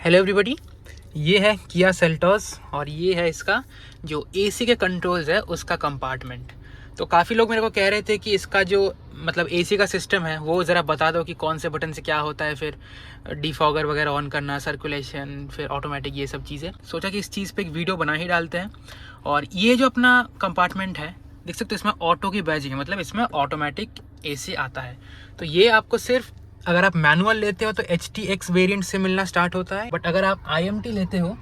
Hello everybody, ये है Kia Seltos और ये है इसका जो एसी के कंट्रोल्स है उसका कंपार्टमेंट। तो काफ़ी लोग मेरे को कह रहे थे कि इसका जो मतलब एसी का सिस्टम है वो ज़रा बता दो कि कौन से बटन से क्या होता है, फिर डिफॉगर वगैरह ऑन करना, सर्कुलेशन, फिर ऑटोमेटिक, ये सब चीज़ें। सोचा कि इस चीज़ पे एक वीडियो बना ही डालते हैं। और ये जो अपना कंपार्टमेंट है देख सकते हो, इसमें ऑटो की बैजिंग है, मतलब इसमें ऑटोमेटिक एसी आता है। तो ये आपको सिर्फ अगर आप मैनुअल लेते हो तो HTX वेरिएंट से मिलना स्टार्ट होता है, बट अगर आप IMT लेते हो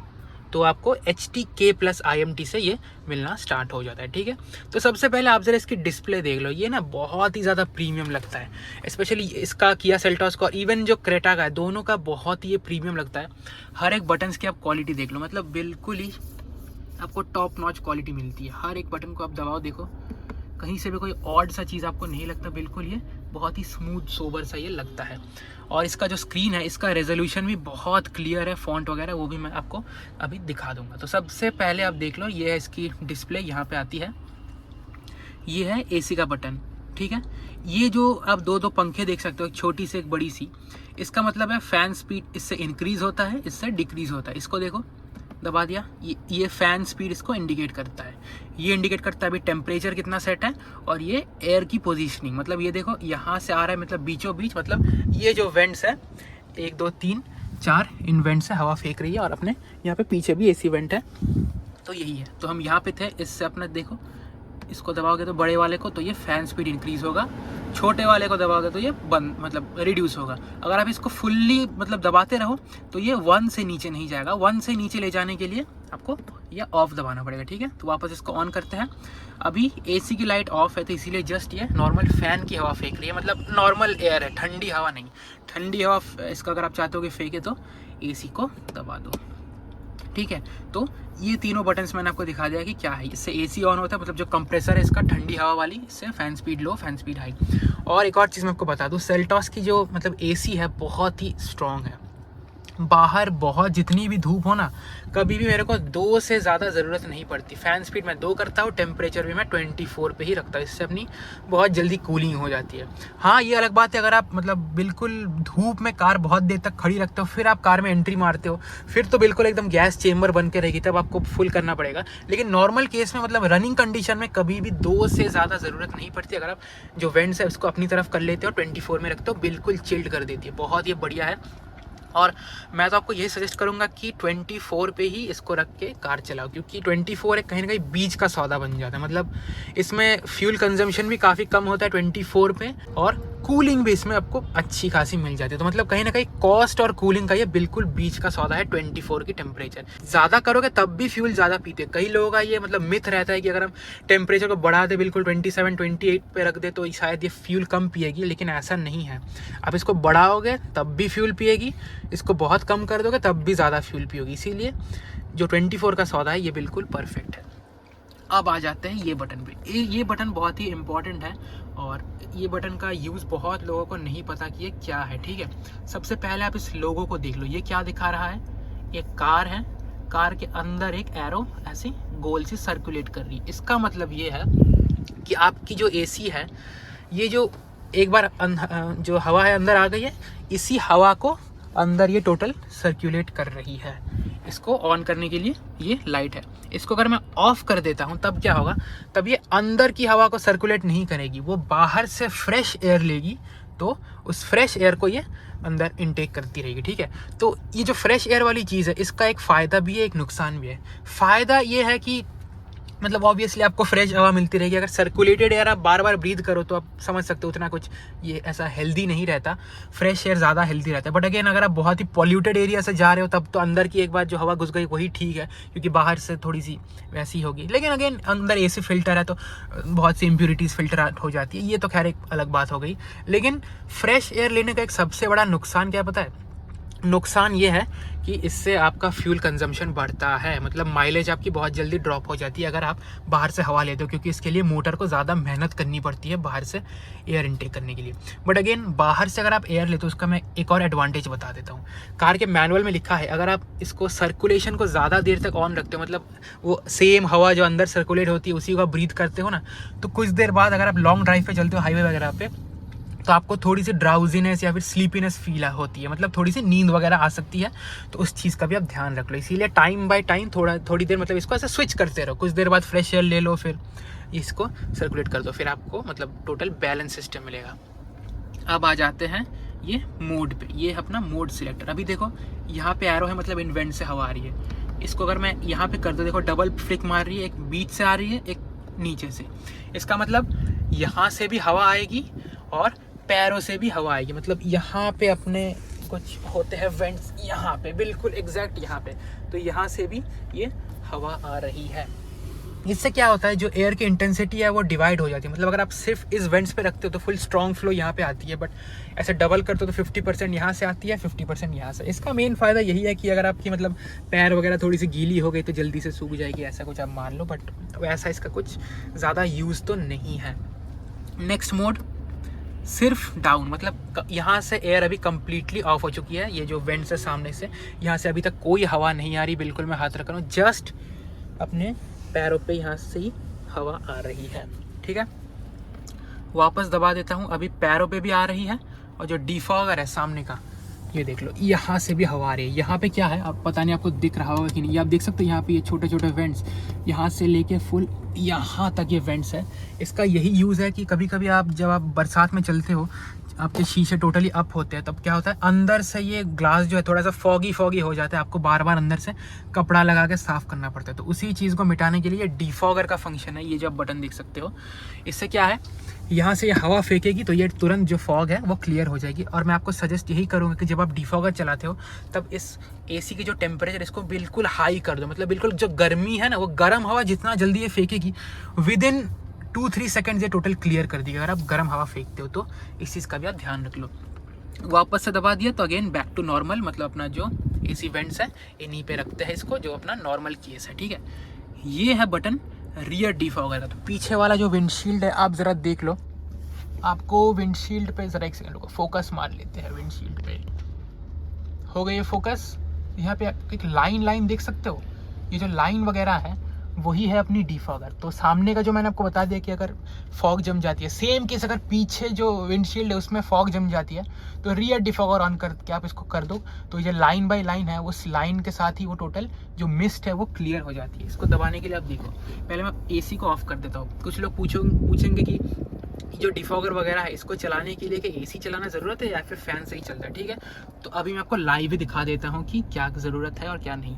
तो आपको HTK प्लस IMT से ये मिलना स्टार्ट हो जाता है। ठीक है, तो सबसे पहले आप ज़रा इसकी डिस्प्ले देख लो। ये ना बहुत ही ज़्यादा प्रीमियम लगता है, स्पेशली इसका किया सेल्टोस का और इवन जो क्रेटा का है, दोनों का बहुत ही ये प्रीमियम लगता है। हर एक बटन्स की आप क्वालिटी देख लो, मतलब बिल्कुल ही आपको टॉप नॉच क्वालिटी मिलती है। हर एक बटन को आप दबाओ, देखो कहीं से भी कोई ऑड सा चीज़ आपको नहीं लगता, बिल्कुल ये बहुत ही स्मूथ सोबर सा ये लगता है। और इसका जो स्क्रीन है, इसका रेजोल्यूशन भी बहुत क्लियर है, फॉन्ट वगैरह वो भी मैं आपको अभी दिखा दूंगा। तो सबसे पहले आप देख लो, ये है इसकी डिस्प्ले, यहाँ पे आती है, ये है एसी का बटन। ठीक है, ये जो आप दो पंखे देख सकते हो, एक छोटी सी एक बड़ी सी, इसका मतलब है फैन स्पीड इससे इंक्रीज होता है, इससे डिक्रीज होता है। इसको देखो, दबा दिया, ये फैन स्पीड इसको इंडिकेट करता है। ये इंडिकेट करता है अभी टेम्परेचर कितना सेट है, और ये एयर की पोजीशनिंग, मतलब ये देखो यहाँ से आ रहा है, मतलब बीचों बीच, मतलब ये जो वेंट्स है 1 2 3 4, इन वेंट से हवा फेंक रही है, और अपने यहाँ पे पीछे भी एसी वेंट है। तो यही है, तो हम यहाँ पे थे, इससे अपना देखो, इसको दबाओगे तो बड़े वाले को तो ये फैन स्पीड इंक्रीज होगा, छोटे वाले को दबाओगे तो ये बंद मतलब रिड्यूस होगा। अगर आप इसको फुल्ली मतलब दबाते रहो तो ये 1 से नीचे नहीं जाएगा। 1 से नीचे ले जाने के लिए आपको ये ऑफ दबाना पड़ेगा। ठीक है, तो वापस इसको ऑन करते हैं। अभी एसी की लाइट ऑफ है, तो इसीलिए जस्ट ये नॉर्मल फैन की हवा फेंक रही है, मतलब नॉर्मल एयर है, ठंडी हवा नहीं। ठंडी हवा इसका अगर आप चाहते हो कि फेंके तो एसी को दबा दो। ठीक है, तो ये तीनों बटन्स मैंने आपको दिखा दिया कि क्या है। इससे एसी ऑन होता है, मतलब जो कंप्रेसर है इसका ठंडी हवा वाली, इससे फैन स्पीड लो, फैन स्पीड हाई। और एक और चीज़ मैं आपको बता दूं, सेल्टोस की जो मतलब एसी है बहुत ही स्ट्रॉन्ग है। बाहर बहुत जितनी भी धूप हो ना, कभी भी मेरे को 2 से ज़्यादा ज़रूरत नहीं पड़ती। फ़ैन स्पीड मैं 2 करता हूँ, टेम्परेचर भी मैं 24 पे ही रखता हूँ, इससे अपनी बहुत जल्दी कूलिंग हो जाती है। हाँ, ये अलग बात है अगर आप मतलब बिल्कुल धूप में कार बहुत देर तक खड़ी रखते हो, फिर आप कार में एंट्री मारते हो, फिर तो बिल्कुल एकदम गैस चेम्बर बन के रहेगी, तब आपको फुल करना पड़ेगा। लेकिन नॉर्मल केस में मतलब रनिंग कंडीशन में कभी भी 2 से ज़्यादा ज़रूरत नहीं पड़ती। अगर आप जो वेंट्स है उसको अपनी तरफ कर लेते हो, 24 में रखते हो, बिल्कुल चिल्ड कर देती है, बहुत ये बढ़िया है। और मैं तो आपको यही सजेस्ट करूंगा कि 24 पे ही इसको रख के कार चलाओ, क्योंकि 24 एक कहीं ना कहीं बीच का सौदा बन जाता है। मतलब इसमें फ्यूल कंजम्पशन भी काफ़ी कम होता है 24 पे, और कूलिंग भी इसमें आपको अच्छी खासी मिल जाती है। तो मतलब कहीं ना कहीं कॉस्ट और कूलिंग का ये बिल्कुल बीच का सौदा है 24 की टेम्परेचर। ज़्यादा करोगे तब भी फ्यूल ज़्यादा पीते। कई लोगों का ये मतलब मिथ रहता है कि अगर हम टेम्परेचर को बढ़ा दे, बिल्कुल 27 28 पे रख दे तो शायद ये फ्यूल कम पिएगी, लेकिन ऐसा नहीं है। आप इसको बढ़ाओगे तब भी फ्यूल पिएगी, इसको बहुत कम कर दोगे तब भी ज़्यादा फ्यूल पियोगी। इसीलिए जो 24 का सौदा है ये बिल्कुल परफेक्ट है। अब आ जाते हैं ये बटन पे। ये बटन बहुत ही इम्पॉर्टेंट है, और ये बटन का यूज़ बहुत लोगों को नहीं पता कि ये क्या है। ठीक है, सबसे पहले आप इस लोगो को देख लो, ये क्या दिखा रहा है, एक कार है, कार के अंदर एक एरो ऐसी गोल सी सर्कुलेट कर रही है। इसका मतलब ये है कि आपकी जो एसी है, ये जो एक बार जो हवा है अंदर आ गई है, इसी हवा को अंदर ये टोटल सर्कुलेट कर रही है। इसको ऑन करने के लिए ये लाइट है। इसको अगर मैं ऑफ कर देता हूँ तब क्या होगा, तब ये अंदर की हवा को सर्कुलेट नहीं करेगी, वो बाहर से फ्रेश एयर लेगी, तो उस फ्रेश एयर को ये अंदर इनटेक करती रहेगी। ठीक है, तो ये जो फ्रेश एयर वाली चीज़ है, इसका एक फ़ायदा भी है, एक नुकसान भी है। फ़ायदा ये है कि मतलब ऑब्वियसली आपको फ्रेश हवा मिलती रहेगी। अगर सर्कुलेटेड एयर आप बार बार ब्रीथ करो तो आप समझ सकते हो उतना कुछ ये ऐसा हेल्दी नहीं रहता, फ्रेश एयर ज़्यादा हेल्दी रहता है। बट अगेन अगर आप बहुत ही पॉल्यूटेड एरिया से जा रहे हो तब तो अंदर की एक बार जो हवा घुस गई वही ठीक है, क्योंकि बाहर से थोड़ी सी वैसी होगी। लेकिन अगेन अंदर एसी फिल्टर है तो बहुत सी इम्प्यूरिटीज़ फिल्टर हो जाती है, ये तो खैर एक अलग बात हो गई। लेकिन फ्रेश एयर लेने का एक सबसे बड़ा नुकसान क्या पता है? नुकसान ये है कि इससे आपका फ्यूल कंजम्पशन बढ़ता है, मतलब माइलेज आपकी बहुत जल्दी ड्रॉप हो जाती है अगर आप बाहर से हवा लेते हो, क्योंकि इसके लिए मोटर को ज़्यादा मेहनत करनी पड़ती है बाहर से एयर इनटेक करने के लिए। बट अगेन बाहर से अगर आप एयर लेते हो, उसका मैं एक और एडवांटेज बता देता हूँ। कार के मैनुअल में लिखा है, अगर आप इसको सर्कुलेशन को ज़्यादा देर तक ऑन रखते हो, मतलब वो सेम हवा जो अंदर सर्कुलेट होती है उसी को आप ब्रीथ करते हो ना, तो कुछ देर बाद अगर आप लॉन्ग ड्राइव पर चलते हो हाईवे वगैरह पे, तो आपको थोड़ी सी ड्राउजीनेस या फिर स्लीपीनेस फील होती है, मतलब थोड़ी सी नींद वगैरह आ सकती है। तो उस चीज़ का भी आप ध्यान रख लो, इसीलिए टाइम बाय टाइम थोड़ी देर मतलब इसको ऐसे स्विच करते रहो, कुछ देर बाद फ्रेश एयर ले लो, फिर इसको सर्कुलेट कर दो, फिर आपको मतलब टोटल बैलेंस सिस्टम मिलेगा। अब आ जाते हैं ये मोड पे, ये है अपना मोड सिलेक्टर। अभी देखो यहाँ पे एरो है, मतलब इनवेंट से हवा आ रही है। इसको अगर मैं यहाँ पे कर दूँ, देखो डबल फ्लिक मार रही है, एक बीच से आ रही है, एक नीचे से। इसका मतलब यहाँ से भी हवा आएगी और पैरों से भी हवा आएगी। मतलब यहाँ पे अपने कुछ होते हैं वेंट्स, यहाँ पे बिल्कुल एग्जैक्ट यहाँ पे, तो यहाँ से भी ये हवा आ रही है। इससे क्या होता है, जो एयर की इंटेंसिटी है वो डिवाइड हो जाती है। मतलब अगर आप सिर्फ इस वेंट्स पे रखते हो तो फुल स्ट्रॉन्ग फ्लो यहाँ पे आती है, बट ऐसे डबल करते हो तो 50% यहाँ से आती है, 50% यहाँ से। इसका मेन फ़ायदा यही है कि अगर आपकी मतलब पैर वगैरह थोड़ी सी गीली हो गई तो जल्दी से सूख जाएगी, ऐसा कुछ आप मान लो, बट वैसा इसका कुछ ज़्यादा यूज़ तो नहीं है। नेक्स्ट मोड सिर्फ डाउन, मतलब यहाँ से एयर अभी कम्प्लीटली ऑफ हो चुकी है। ये जो वेंट्स है सामने से, यहाँ से अभी तक कोई हवा नहीं आ रही, बिल्कुल मैं हाथ रख रहा हूँ, जस्ट अपने पैरों पे यहाँ से ही हवा आ रही है। ठीक है, वापस दबा देता हूँ, अभी पैरों पे भी आ रही है, और जो डिफॉगर है सामने का, ये देख लो, यहाँ से भी हवा आ रही है। यहाँ पे क्या है, अब पता नहीं आपको दिख रहा होगा कि नहीं, ये आप देख सकते हो, यहाँ पे ये छोटे छोटे वेंट्स, यहाँ से लेके फुल यहाँ तक ये वेंट्स है। इसका यही यूज़ है कि कभी कभी आप जब आप बरसात में चलते हो, आपके शीशे टोटली अप होते हैं, तब क्या होता है, अंदर से ये ग्लास जो है थोड़ा सा फॉगी हो जाता है, आपको बार बार अंदर से कपड़ा लगा के साफ़ करना पड़ता है। तो उसी चीज़ को मिटाने के लिए ये डिफॉगर का फंक्शन है, ये जो आप बटन देख सकते हो। इससे क्या है, यहाँ से ये हवा फेंकेगी तो ये तुरंत जो फॉग है वो क्लियर हो जाएगी। और मैं आपको सजेस्ट यही करूँगा कि जब आप डिफॉगर चलाते हो तब इस एसी की जो टेम्परेचर, इसको बिल्कुल हाई कर दो। मतलब बिल्कुल जो गर्मी है ना, वो गर्म हवा जितना जल्दी ये फेंकेगी, विद इन 2-3 सेकेंड्स ये टोटल क्लियर कर देगी। अगर आप गर्म हवा फेंकते हो तो इस चीज़ का भी आप ध्यान रख लो। वापस से दबा दिया तो अगेन बैक टू नॉर्मल, मतलब अपना जो एसी वेंट्स है इन्हीं पे रखते हैं इसको, जो अपना नॉर्मल केस है। ठीक है, ये है बटन रियर डिफॉगर का। तो पीछे वाला जो विंडशील्ड है आप ज़रा देख लो, आपको विंडशील्ड पे ज़रा एक सेकंड को फोकस मार लेते हैं। विंडशील्ड पे हो गई है फोकस। यहाँ पे आप एक लाइन देख सकते हो, ये जो लाइन वगैरह है वही है अपनी डिफॉगर। तो सामने का जो मैंने आपको बता दिया कि अगर फॉग जम जाती है, सेम केस अगर पीछे जो विंडशील्ड है उसमें फॉग जम जाती है, तो रियर डिफॉगर ऑन करके आप इसको कर दो, तो ये लाइन बाय लाइन है, उस लाइन के साथ ही वो टोटल जो मिस्ट है वो क्लियर हो जाती है। इसको दबाने के लिए आप देखो, पहले मैं एसी को ऑफ कर देता हूँ। कुछ लोग पूछेंगे कि जो डिफॉगर वगैरह है इसको चलाने के लिए कि एसी चलाना ज़रूरत है या फिर फ़ैन से ही चलता है। ठीक है, तो अभी मैं आपको लाइव ही दिखा देता हूँ कि क्या ज़रूरत है और क्या नहीं।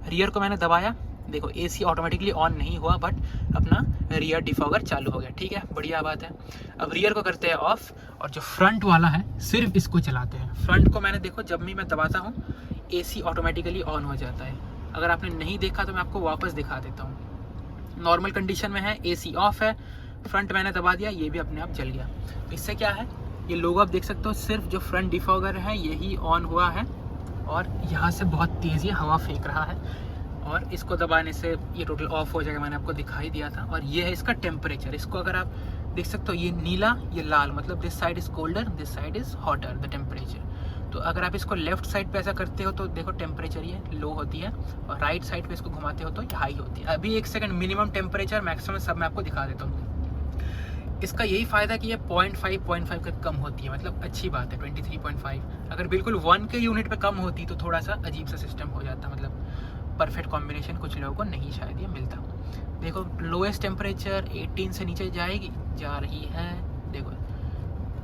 रियर को मैंने दबाया, देखो एसी ऑटोमेटिकली ऑन नहीं हुआ, बट अपना रियर डिफॉगर चालू हो गया। ठीक है, बढ़िया बात है। अब रियर को करते हैं ऑफ, और जो फ्रंट वाला है सिर्फ इसको चलाते हैं। फ्रंट को मैंने देखो, जब भी मैं दबाता हूँ एसी ऑटोमेटिकली ऑन हो जाता है। अगर आपने नहीं देखा तो मैं आपको वापस दिखा देता हूँ। नॉर्मल कंडीशन में है, एसी ऑफ है, फ्रंट मैंने दबा दिया, ये भी अपने आप जल गया। तो इससे क्या है, ये लोगो आप देख सकते हो, सिर्फ जो फ्रंट डिफॉगर है यही ऑन हुआ है, और यहाँ से बहुत तेज़ ये हवा फेंक रहा है, और इसको दबाने से ये टोटल ऑफ हो जाएगा। मैंने आपको दिखाई दिया था। और ये है इसका टेम्परेचर। इसको अगर आप देख सकते हो, ये नीला ये लाल, मतलब this side is colder, this side is hotter the temperature. तो अगर आप इसको लेफ्ट साइड पे ऐसा करते हो तो देखो टेम्परेचर ये लो होती है, और राइट साइड पे इसको घुमाते हो तो ये हाई होती है। अभी एक सेकंड, मिनिमम टेम्परेचर मैक्सिमम सब मैं आपको दिखा देता हूँ। इसका यही फ़ायदा कि ये 0.5 का कम होती है, मतलब अच्छी बात है। 23.5 अगर बिल्कुल 1 के यूनिट पे कम होती तो थोड़ा सा अजीब सा सिस्टम हो जाता, मतलब परफेक्ट कॉम्बिनेशन कुछ लोगों को नहीं शायद ये मिलता। देखो लोएस्ट टेम्परेचर 18 से नीचे जा रही है। देखो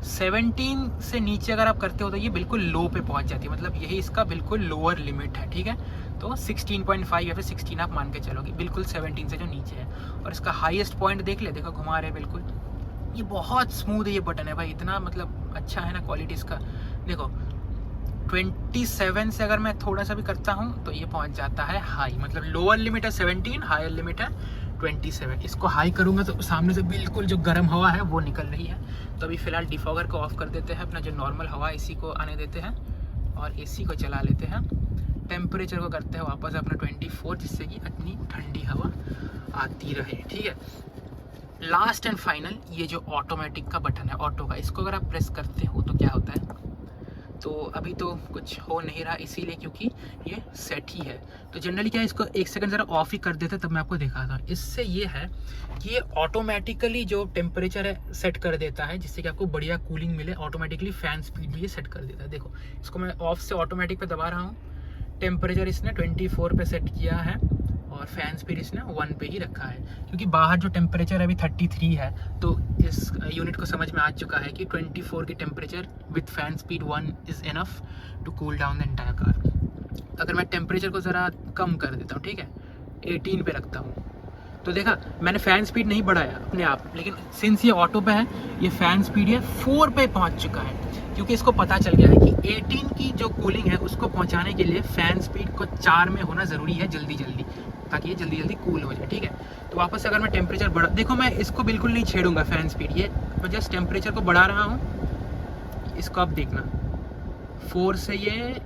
17 से नीचे अगर आप करते हो तो ये बिल्कुल लो पे पहुंच जाती है, मतलब यही इसका बिल्कुल लोअर लिमिट है। ठीक है, तो 16.5 या फिर 16 आप मान के चलोगे, बिल्कुल 17 से जो नीचे है। और इसका हाईएस्ट पॉइंट देख ले, देखो घुमा रहे बिल्कुल, ये बहुत स्मूथ है ये बटन है भाई, इतना मतलब अच्छा है ना क्वालिटी इसका। देखो 27 से अगर मैं थोड़ा सा भी करता हूँ तो ये पहुँच जाता है हाई, मतलब लोअर लिमिट है 17, हायर लिमिट है 27। इसको हाई करूँगा तो सामने से बिल्कुल जो गर्म हवा है वो निकल रही है। तो अभी फ़िलहाल डिफॉगर को ऑफ कर देते हैं, अपना जो नॉर्मल हवा एसी को आने देते हैं, और एसी को चला लेते हैं। टेम्परेचर को करते हैं वापस अपना 24, जिससे कि इतनी ठंडी हवा आती रहे। ठीक है, लास्ट एंड फाइनल ये जो ऑटोमेटिक का बटन है, ऑटो का, इसको अगर आप प्रेस करते हो तो क्या होता है, तो अभी तो कुछ हो नहीं रहा इसीलिए क्योंकि ये सेट ही है। तो जनरली क्या है, इसको 1 सेकंड ज़रा ऑफ ही कर देते तब मैं आपको दिखाता हूँ। इससे ये है कि ये ऑटोमेटिकली जो टेम्परेचर है सेट कर देता है, जिससे कि आपको बढ़िया कूलिंग मिले। ऑटोमेटिकली फ़ैन स्पीड भी ये सेट कर देता है। देखो इसको मैं ऑफ से ऑटोमेटिक पे दबा रहा हूँ, टेम्परेचर इसने 24 पे सेट किया है और फैन स्पीड इसने 1 पे ही रखा है, क्योंकि बाहर जो टेम्परेचर अभी 33 है। तो इस यूनिट को समझ में आ चुका है कि 24 की temperature with fan speed 1 is enough to cool down the entire car. अगर मैं टेम्परेचर को ज़रा कम कर देता हूँ, ठीक है, 18 पे रखता हूँ, तो देखा मैंने फ़ैन स्पीड नहीं बढ़ाया अपने आप, लेकिन सिंस ये ऑटो पे है ये फ़ैन स्पीड ये 4 पे पहुँच चुका है, क्योंकि इसको पता चल गया है कि 18 की जो कूलिंग है उसको पहुंचाने के लिए फ़ैन स्पीड को 4 में होना ज़रूरी है जल्दी जल्दी, ताकि ये जल्दी जल्दी कूल हो जाए। ठीक है, तो वापस अगर मैं टेम्परेचर बढ़ा, देखो मैं इसको बिल्कुल नहीं छेड़ूंगा फ़ैन स्पीड, ये मैं जस्ट टेम्परेचर को बढ़ा रहा हूँ। इसको आप देखना 4 से ये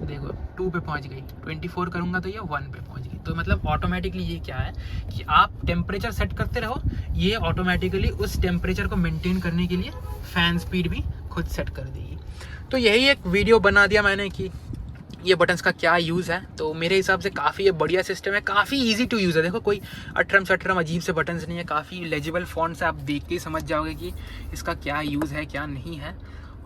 देखो 2 पे पहुँच गई, 24 करूँगा तो ये 1 पे पहुँच गई। तो मतलब ऑटोमेटिकली ये क्या है कि आप टेम्परेचर सेट करते रहो, ये ऑटोमेटिकली उस टेम्परेचर को मेंटेन करने के लिए फ़ैन स्पीड भी खुद सेट कर देगी। तो यही एक वीडियो बना दिया मैंने कि ये बटन्स का क्या यूज़ है। तो मेरे हिसाब से काफ़ी ये बढ़िया सिस्टम है, काफ़ी इजी टू यूज़ है। देखो कोई अटरम शटरम अजीब से बटन्स नहीं है, काफ़ी लेजिबल फ़ॉन्ट से आप देख के समझ जाओगे कि इसका क्या यूज़ है क्या नहीं है।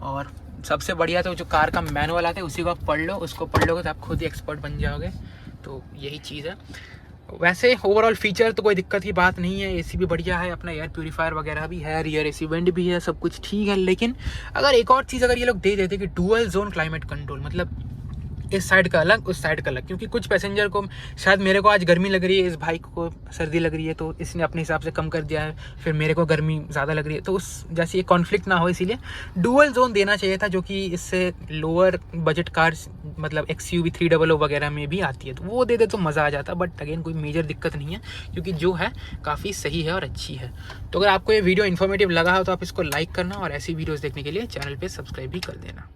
और सबसे बढ़िया तो जो कार का मैनुअल आता है उसी को आप पढ़ लो, उसको पढ़ लोगे तो आप खुद ही एक्सपर्ट बन जाओगे। तो यही चीज़ है। वैसे ओवरऑल फीचर तो कोई दिक्कत की बात नहीं है, एसी भी बढ़िया है, अपना एयर प्यूरीफायर वगैरह भी है, रियर एसी वेंट भी है, सब कुछ ठीक है। लेकिन अगर एक और चीज़ अगर ये लोग दे देते कि डुअल जोन क्लाइमेट कंट्रोल, मतलब इस साइड का अलग उस साइड का अलग, क्योंकि कुछ पैसेंजर को शायद, मेरे को आज गर्मी लग रही है, इस भाई को सर्दी लग रही है, तो इसने अपने हिसाब से कम कर दिया है, फिर मेरे को गर्मी ज़्यादा लग रही है, तो उस जैसे ये कॉन्फ्लिक्ट ना हो इसीलिए डुअल जोन देना चाहिए था, जो कि इससे लोअर बजट कार्स मतलब XUV 300 वगैरह में भी आती है, तो वो दे दे तो मज़ा आ जाता। बट अगेन कोई मेजर दिक्कत नहीं है, क्योंकि जो है काफ़ी सही है और अच्छी है। तो अगर आपको ये वीडियो इन्फॉर्मेटिव लगा हो तो आप इसको लाइक करना और ऐसी वीडियोज़ देखने के लिए चैनल पर सब्सक्राइब भी कर देना।